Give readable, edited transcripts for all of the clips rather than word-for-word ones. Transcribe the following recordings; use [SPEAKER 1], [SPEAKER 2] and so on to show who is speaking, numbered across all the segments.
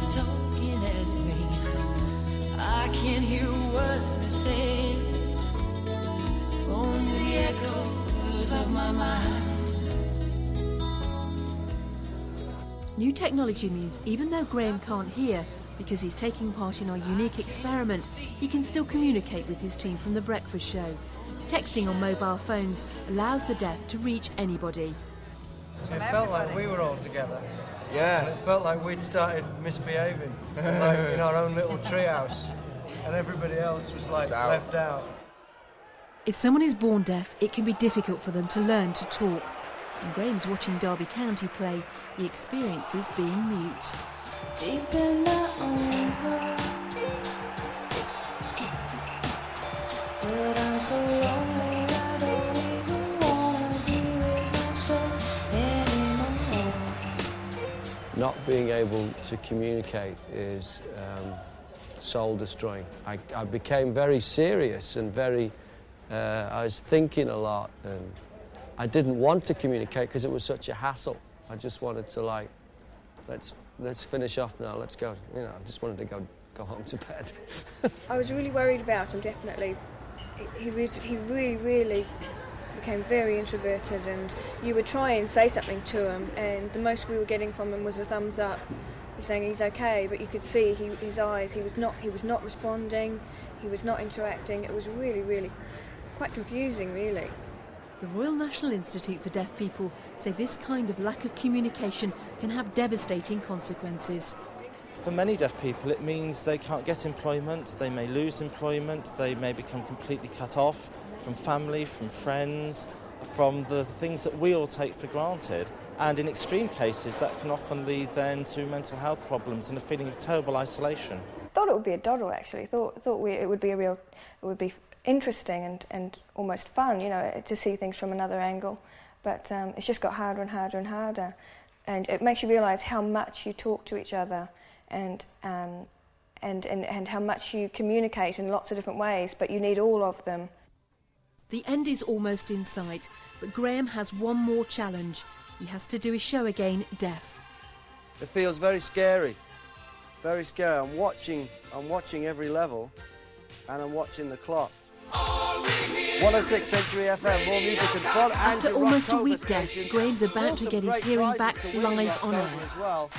[SPEAKER 1] he's talking at me. I can't hear what they say. Only the echoes of my mind.
[SPEAKER 2] New technology means even though Graham can't hear, because he's taking part in our unique experiment, he can still communicate with his team from The Breakfast Show. Texting on mobile phones allows the deaf to reach anybody.
[SPEAKER 3] It felt like we were all together.
[SPEAKER 4] Yeah.
[SPEAKER 3] And it felt like we'd started misbehaving, like in our own little treehouse, and everybody else was like left out.
[SPEAKER 2] If someone is born deaf, it can be difficult for them to learn to talk. When Graham's watching Derby County play, he experiences being mute.
[SPEAKER 1] Deep in my own world, but I'm so lonely I don't even wanna be with myself anymore.
[SPEAKER 5] Not being able to communicate is soul-destroying. I became very serious and I was thinking a lot, and I didn't want to communicate because it was such a hassle. I just wanted to, like, let's finish off now, let's go. You know, I just wanted to go home to bed.
[SPEAKER 6] I was really worried about him, definitely. He really became very introverted, and you would try and say something to him, and the most we were getting from him was a thumbs up. He's saying he's okay, but you could see his eyes, he was not responding, he was not interacting. It was really quite confusing, really.
[SPEAKER 2] The Royal National Institute for Deaf People say this kind of lack of communication can have devastating consequences.
[SPEAKER 7] For many deaf people, it means they can't get employment, they may lose employment, they may become completely cut off from family, from friends, from the things that we all take for granted. And in extreme cases, that can often lead then to mental health problems and a feeling of terrible isolation.
[SPEAKER 6] I thought it would be a doddle, actually. It would be interesting and almost fun, you know, to see things from another angle. But it's just got harder and harder and harder. And it makes you realise how much you talk to each other and how much you communicate in lots of different ways, but you need all of them.
[SPEAKER 2] The end is almost in sight, but Graham has one more challenge. He has to do his show again deaf.
[SPEAKER 4] It feels very scary. Very scary. I'm watching every level, and I'm watching the clock. 106 Century FM, more music and fun.
[SPEAKER 2] After almost a week deaf, Graham's about to get his hearing back live on air.
[SPEAKER 4] Well.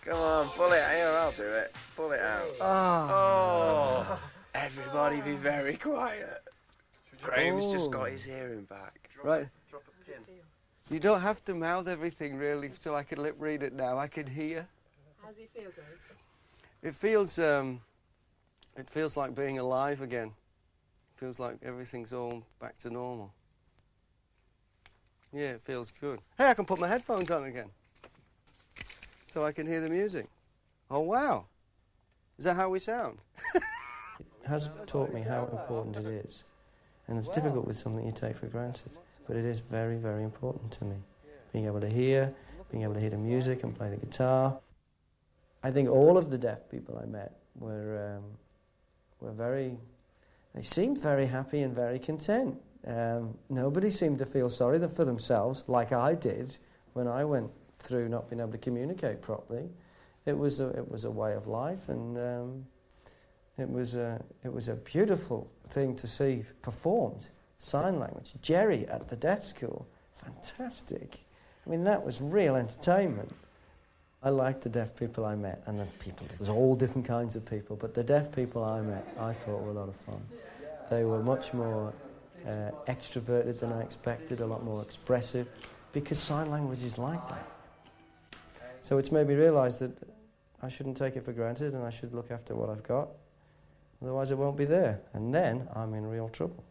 [SPEAKER 8] Come on, pull it here, I'll do it. Pull it out.
[SPEAKER 4] Oh.
[SPEAKER 8] Everybody be very quiet. Graham's just got his hearing back.
[SPEAKER 4] Right. Drop a pin. You don't have to mouth everything, really, so I can lip read it now. I can hear.
[SPEAKER 2] How does it feel, Graham?
[SPEAKER 4] It feels like being alive again. It feels like everything's all back to normal. Yeah, it feels good. Hey, I can put my headphones on again, so I can hear the music. Oh, wow. Is that how we sound?
[SPEAKER 9] It has taught me how important it is. And it's difficult with something you take for granted. But it is very, very important to me. Being able to hear the music and play the guitar. I think all of the deaf people I met were they seemed very happy and very content. Nobody seemed to feel sorry for themselves, like I did when I went through not being able to communicate properly. It was a way of life, and it was a beautiful thing to see performed. Sign language. Jerry at the deaf school, fantastic. I mean, that was real entertainment. I liked the deaf people I met, and the people, there's all different kinds of people, but the deaf people I met, I thought were a lot of fun. They were much more extroverted than I expected, a lot more expressive, because sign language is like that. So it's made me realise that I shouldn't take it for granted, and I should look after what I've got, otherwise it won't be there, and then I'm in real trouble.